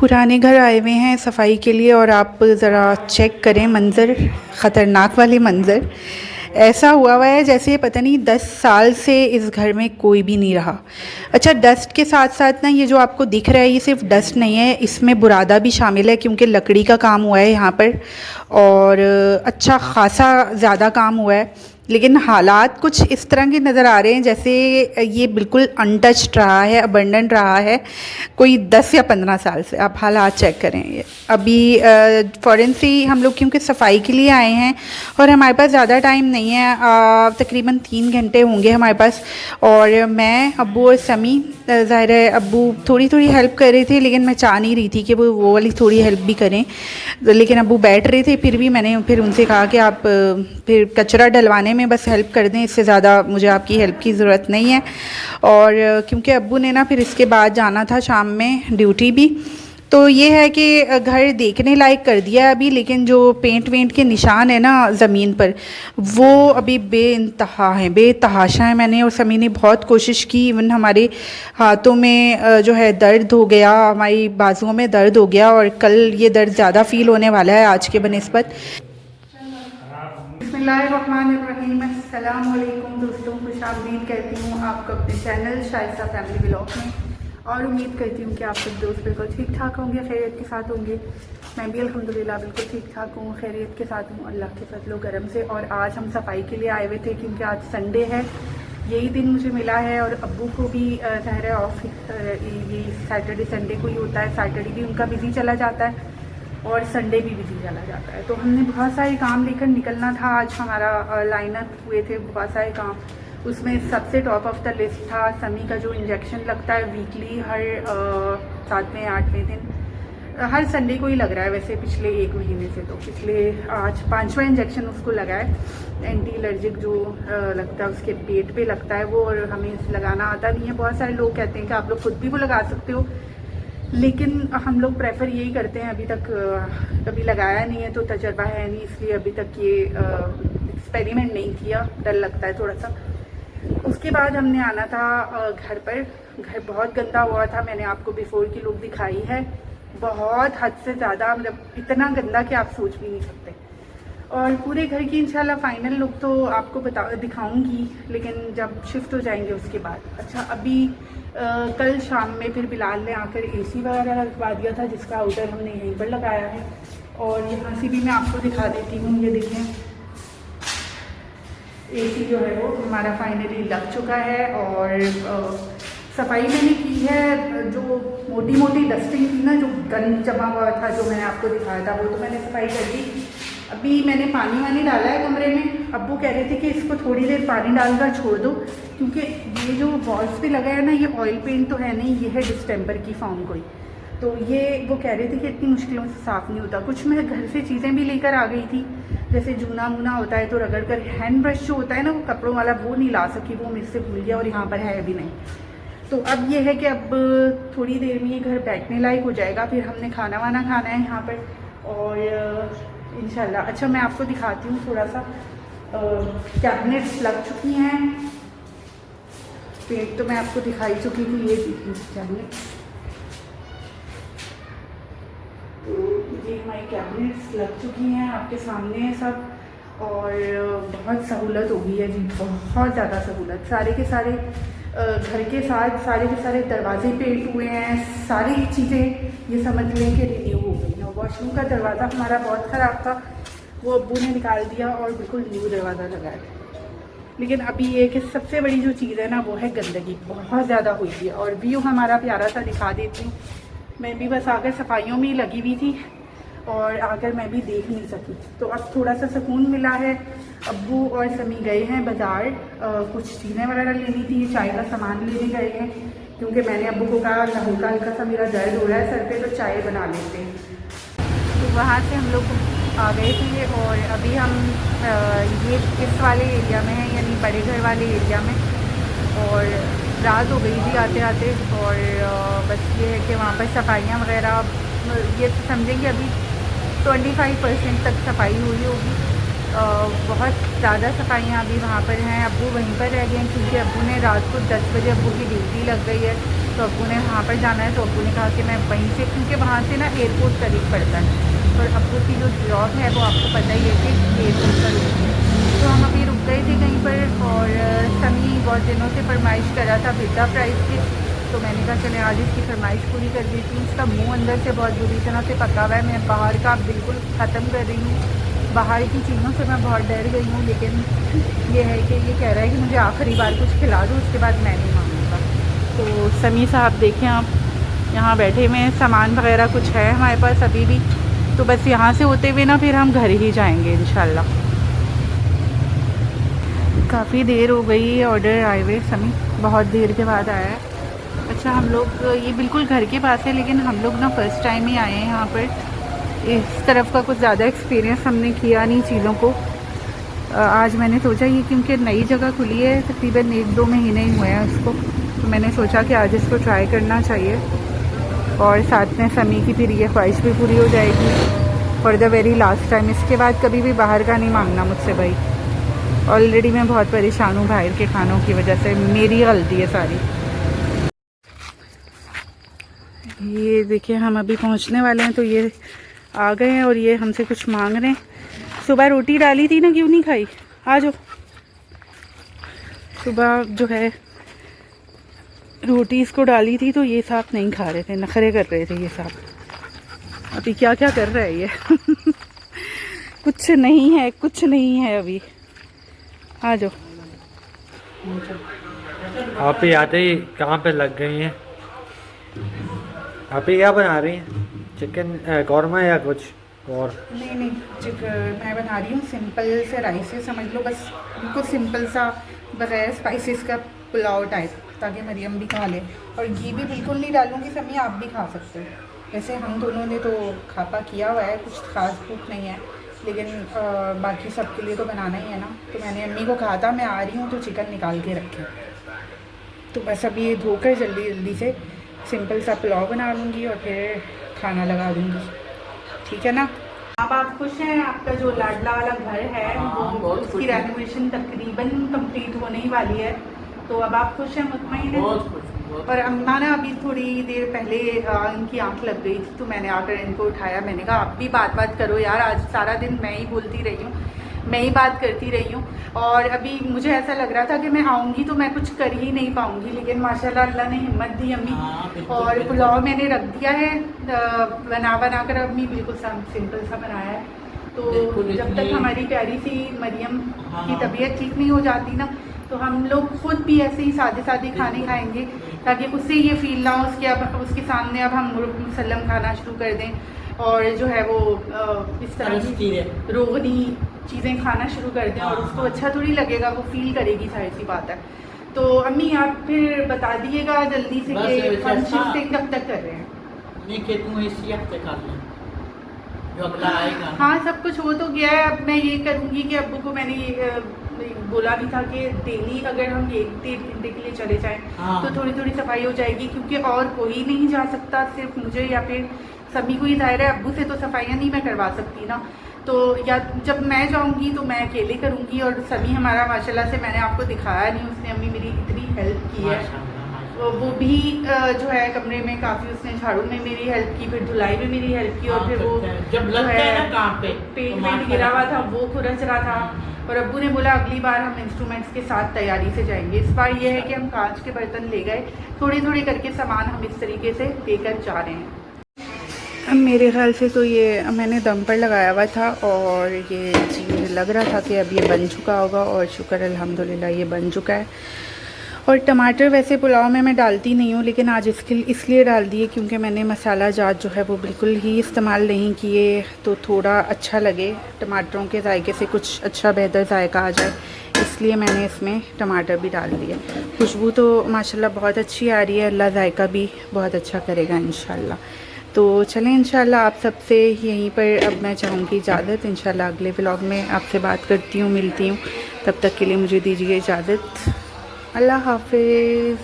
पुराने घर आए हुए हैं सफाई के लिए और आप ज़रा चेक करें मंज़र, ख़तरनाक वाले मंज़र। ऐसा हुआ है जैसे पता नहीं 10 साल से इस घर में कोई भी नहीं रहा। अच्छा, डस्ट के साथ साथ ना ये जो आपको दिख रहा है ये सिर्फ डस्ट नहीं है, इसमें बुरादा भी शामिल है क्योंकि लकड़ी का काम हुआ है यहाँ पर और अच्छा खासा ज़्यादा काम हुआ है। लेकिन हालात कुछ इस तरह के नज़र आ रहे हैं जैसे ये बिल्कुल अनटच्ड रहा है, अबंडन रहा है कोई 10 या 15 साल से। आप हालात चेक करें। ये अभी फ़ौरन से ही हम लोग क्योंकि सफाई के लिए आए हैं और हमारे पास ज़्यादा टाइम नहीं है, तकरीबन 3 घंटे होंगे हमारे पास। और मैं, अब्बू और समी, ज़ाहिर है अब्बू थोड़ी थोड़ी हेल्प कर रहे थे लेकिन मैं चाह नहीं रही थी कि वो वाली थोड़ी हेल्प भी करें। लेकिन अब्बू बैठ रहे थे, फिर भी मैंने फिर उनसे कहा कि आप फिर कचरा डलवाने में बस हेल्प कर दें, इससे ज़्यादा मुझे आपकी हेल्प की ज़रूरत नहीं है। और क्योंकि अब्बू ने ना फिर इसके बाद जाना था शाम में ड्यूटी भी, तो ये है कि घर देखने लायक कर दिया है अभी, लेकिन जो पेंट वेंट के निशान है ना ज़मीन पर वो अभी बेइंतहा हैं, बेतहाशा हैं। मैंने और समी ने बहुत कोशिश की, इवन हमारे हाथों में जो है दर्द हो गया, हमारी बाजुओं में दर्द हो गया और कल ये दर्द ज़्यादा फ़ील होने वाला है आज के बनिस्बत। बिस्मिल्लाहिर्रहमानिर्रहीम, अस्सलाम वालेकुम दोस्तों, खुशामदीद कहती हूँ आपको अपने चैनल शाइस्ता फैमिली व्लॉग में। और उम्मीद करती हूँ कि आप सब दोस्त बिल्कुल ठीक ठाक होंगे, खैरियत के साथ होंगे। मैं भी अल्हम्दुलिल्लाह बिल्कुल ठीक ठाक हूँ, खैरियत के साथ हूँ अल्लाह के फजल करम से। और आज हम सफाई के लिए आए हुए थे क्योंकि आज संडे है, यही दिन मुझे मिला है और अब्बू को भी ज़ाहिर है ऑफ ये सैटरडे संडे को ही होता है। सैटरडे भी उनका बिज़ी चला जाता है और संडे भी बिज़ी चला जाता है। तो हमने बहुत सारे काम लेकर निकलना था, आज हमारा लाइनअप हुए थे बहुत सारे काम। उसमें सबसे टॉप ऑफ द लिस्ट था समी का जो इंजेक्शन लगता है वीकली, हर 7वें 8वें दिन, हर संडे को ही लग रहा है वैसे पिछले 1 महीने से। तो पिछले आज 5वां इंजेक्शन उसको लगा है, एंटी एलर्जिक जो लगता है उसके पेट पे लगता है वो, और हमें लगाना आता नहीं है। बहुत सारे लोग कहते हैं कि आप लोग खुद भी वो लगा सकते हो, लेकिन हम लोग प्रेफर यही करते हैं। अभी तक कभी लगाया नहीं है तो तजर्बा है नहीं, इसलिए अभी तक ये एक्सपेरिमेंट नहीं किया, डर लगता है थोड़ा सा। उसके बाद हमने आना था घर पर। घर बहुत गंदा हुआ था, मैंने आपको बिफोर की लुक दिखाई है, बहुत हद से ज़्यादा, मतलब इतना गंदा कि आप सोच भी नहीं सकते। और पूरे घर की इंशाल्लाह फाइनल लुक तो आपको दिखाऊंगी, लेकिन जब शिफ्ट हो जाएंगे उसके बाद। अच्छा, अभी कल शाम में फिर बिलाल ने आकर एसी वगैरह लगवा दिया था जिसका आउटर हमने यहीं पर लगाया है। और यहाँ से भी मैं आपको दिखा देती हूँ, ये देखें एसी जो है वो हमारा फाइनली लग चुका है। और सफाई मैंने की है, जो मोटी मोटी डस्टिंग थी ना, जो गंद जमा हुआ था जो मैंने आपको दिखाया था, वो तो मैंने सफाई कर दी। अभी मैंने पानी वानी डाला है कमरे में। अब्बू कह रहे थे कि इसको थोड़ी देर पानी डालकर छोड़ दो, क्योंकि ये जो वॉल्स पे लगा है ना, ये ऑयल पेंट तो है नहीं, ये है डिस्टेम्पर की फॉर्म कोई। तो ये वो कह रहे थे कि इतनी मुश्किलों से साफ़ नहीं होता। कुछ मैं घर से चीज़ें भी लेकर आ गई थी, जैसे जूना मूना होता है तो रगड़ कर, हैंड ब्रश जो होता है ना वो कपड़ों वाला, वो नहीं ला सकी, वो मेरे से भूल गया और यहाँ पर है भी नहीं। तो अब ये है कि अब थोड़ी देर में ये घर बैठने लायक हो जाएगा, फिर हमने खाना वाना खाना है यहाँ पर और इंशाल्लाह। अच्छा, मैं आपको दिखाती हूँ थोड़ा सा, कैबिनेट्स लग चुकी हैं, पेंट तो मैं आपको दिखाई चुकी थी, ये कैबिनेट, तो ये हमारी कैबिनेट्स लग चुकी हैं आपके सामने है सब। और बहुत सहूलत हो गई है जी, बहुत ज़्यादा सहूलत। सारे के सारे घर के साथ सारे के सारे दरवाजे पेंट हुए हैं, सारी चीज़ें ये समझ लें कि रिन्यू हो गई हैं। वॉशरूम का दरवाज़ा हमारा बहुत ख़राब था, वो अब्बू ने निकाल दिया और बिल्कुल न्यू दरवाज़ा लगाया। लेकिन अभी ये कि सबसे बड़ी जो चीज़ है ना वो है गंदगी, बहुत ज़्यादा हुई थी। और व्यू हमारा प्यारा सा दिखा देती हूँ। मैं भी बस आकर सफाइयों में ही लगी हुई थी और आकर मैं भी देख नहीं सकी, तो अब थोड़ा सा सुकून मिला है। अब्बू और समी गए हैं बाज़ार, कुछ चीज़ें वगैरह लेनी थी, चाय का सामान लेने गए हैं, क्योंकि मैंने अब्बू को कहा हल्का हल्का सा मेरा दर्द हो रहा है सर पे, तो चाय बना लेते हैं। तो वहाँ से हम लोग आ गए थे और अभी हम ये इस वाले एरिया में हैं, यानी बड़े घर वाले एरिया में। और रात हो गई थी आते आते, और बस ये है कि वहाँ पर सफाइयाँ वगैरह, ये समझेंगे अभी 25% तक सफाई हुई होगी। बहुत ज़्यादा सफाइयाँ अभी वहाँ पर हैं। अब्बू वहीं पर रह गए हैं क्योंकि अब्बू ने रात को 10 बजे अब्बू की ड्यूटी लग गई है, तो अब्बू ने वहाँ पर जाना है, तो अब्बू ने कहा कि मैं वहीं से, क्योंकि वहाँ से ना एयरपोर्ट करीब पड़ता है और अब्बू की जो जॉब है वो आपको पता ही है कि एयरपोर्ट पर रुकती है। तो हम अभी रुक गए थे कहीं पर और समी बहुत दिनों से फरमाइश कर रहा था पिज़्ज़ा फ्राइज़ की, तो मैंने कहा चले आज इसकी फरमाइश पूरी कर देती हूँ। उसका मुंह अंदर से बहुत बुरी तरह से पका हुआ है। मैं बाहर का बिल्कुल ख़त्म कर रही हूँ, बाहर की चीज़ों से मैं बहुत डर गई हूँ, लेकिन ये है कि ये कह रहा है कि मुझे आखिरी बार कुछ खिला दो, उसके बाद मैं नहीं मांगूँगा। तो समी साहब देखें आप यहाँ बैठे हुए हैं, सामान वगैरह कुछ है हमारे पास अभी भी, तो बस यहाँ से होते हुए ना फिर हम घर ही जाएंगे इंशाल्लाह। काफ़ी देर हो गई ऑर्डर आए हुए, समी बहुत देर के बाद आया है। अच्छा हम लोग ये बिल्कुल घर के पास है, लेकिन हम लोग ना फर्स्ट टाइम ही आए हैं यहाँ पर। इस तरफ का कुछ ज़्यादा एक्सपीरियंस हमने किया नहीं चीज़ों को। आज मैंने सोचा ये क्योंकि नई जगह खुली है, तकरीबन 1-2 महीने ही हुए हैं उसको, तो मैंने सोचा कि आज इसको ट्राई करना चाहिए और साथ में समी की फिर ये ख्वाहिश भी पूरी हो जाएगी for the very last time. इसके बाद कभी भी बाहर का नहीं मांगना मुझसे भाई। ऑलरेडी मैं बहुत परेशान हूँ बाहर के खानों की वजह से, मेरी गलती है सारी। ये देखिए हम अभी पहुँचने वाले हैं, तो ये आ गए हैं और ये हमसे कुछ मांग रहे हैं। सुबह रोटी डाली थी ना, क्यों नहीं खाई? आ जाओ। सुबह जो है रोटी इसको डाली थी, तो ये साहब नहीं खा रहे थे, नखरे कर रहे थे ये साहब। अभी क्या क्या कर रहा है ये कुछ नहीं है, कुछ नहीं है अभी। आ जाओ। आप ही आते ही कहाँ पे लग गई हैं? आप ही क्या बना रही हैं? चिकन कौरमा या कुछ और? नहीं चिकन मैं बना रही हूँ सिंपल से राइस है, समझ लो बस बिल्कुल सिंपल सा बगैर स्पाइसेस का पुलाव टाइप, ताकि मरियम भी खा ले। और घी भी बिल्कुल नहीं डालूँगी समी, आप भी खा सकते हो। वैसे हम दोनों ने तो खापा किया हुआ है, कुछ खास भूख नहीं है, लेकिन बाकी सबके लिए तो बनाना ही है ना। तो मैंने अम्मी को कहा था मैं आ रही हूँ तो चिकन निकाल के रखें, तो बस अभी ये धोकर जल्दी जल्दी से सिंपल सा पुलाव बना लूँगी और फिर खाना लगा दूँगी, ठीक है ना। अब आप खुश हैं? आपका जो लाडला वाला घर है वो उसकी रेनोवेशन तकरीबन कंप्लीट होने ही वाली है, तो अब आप खुश हैं, मुतमईन हैं? और अम्मा ना अभी थोड़ी देर पहले इनकी आंख लग गई थी, तो मैंने आकर इनको उठाया। मैंने कहा आप भी बात करो यार, आज सारा दिन मैं ही बोलती रही हूँ, मैं ही बात करती रही हूँ। और अभी मुझे ऐसा लग रहा था कि मैं आऊँगी तो मैं कुछ कर ही नहीं पाऊँगी, लेकिन माशाल्लाह अल्लाह ने हिम्मत दी अम्मी। और पुलाव मैंने रख दिया है बना कर, अम्मी बिल्कुल सिंपल सा बनाया है। तो जब तक हमारी प्यारी सी मरियम की तबीयत ठीक नहीं हो जाती ना, तो हम लोग खुद भी ऐसे ही सादे सादे खाने खाएंगे, ताकि उससे ये फील ना हो उसके सामने अब हम मुसल्लम खाना शुरू कर दें और जो है वो इस तरह की रोगनी चीज़ें खाना शुरू कर दें, और उसको अच्छा थोड़ी लगेगा, वो फील करेगी, सारी सी बात है। तो अम्मी आप फिर बता दिएगा जल्दी से कि हम शिफ्टिंग कब तक कर रहे हैं? जो अगला आएगा। हाँ सब कुछ हो तो गया है। अब मैं ये करूँगी कि अब्बू को मैंने बोला भी था कि डेली अगर हम 1-1.5 घंटे के लिए चले जाएं तो थोड़ी थोड़ी सफाई हो जाएगी, क्योंकि और कोई नहीं जा सकता, सिर्फ मुझे या फिर सभी को ही दायरा है। अब्बू से तो सफाइयाँ नहीं मैं करवा सकती ना, तो या जब मैं जाऊँगी तो मैं अकेले करूँगी। और सभी हमारा माशाल्लाह से मैंने आपको दिखाया नहीं, उसने अम्मी मेरी इतनी हेल्प की है। वो भी जो है कमरे में काफ़ी उसने झाड़ू में मेरी हेल्प की, फिर धुलाई में मेरी हेल्प की, और फिर वो जब लगता है ना काम पे पेंट गिरा हुआ था वो खुरच रहा था। और अब्बू ने बोला अगली बार हम इंस्ट्रूमेंट्स के साथ तैयारी से जाएंगे। इस बार ये है कि हम कांच के बर्तन ले गए, थोड़ी थोड़ी करके सामान हम इस तरीके से लेकर जा रहे हैं। मेरे ख्याल से तो ये मैंने दम पर लगाया हुआ था और ये चीज़ लग रहा था कि अब ये बन चुका होगा, और शुक्र अल्हम्दुलिल्लाह ये बन चुका है। और टमाटर वैसे पुलाव में मैं डालती नहीं हूँ, लेकिन आज इसलिए डाल दिए क्योंकि मैंने मसाला जात जो है वो बिल्कुल ही इस्तेमाल नहीं किए, तो थोड़ा अच्छा लगे, टमाटरों के जायके से कुछ अच्छा बेहतर जायका आ जाए, इसलिए मैंने इसमें टमाटर भी डाल दिए। खुशबू तो माशाल्लाह बहुत अच्छी आ रही है, अल्लाह जायका भी बहुत अच्छा करेगा इंशाल्लाह। तो चलें इंशाल्लाह आप सबसे यहीं पर अब मैं चाहूँगी इजाज़त। इंशाल्लाह अगले व्लॉग में आपसे बात करती हूँ, मिलती हूँ। तब तक के लिए मुझे दीजिए इजाज़त। अल्लाह हाफ़िज़।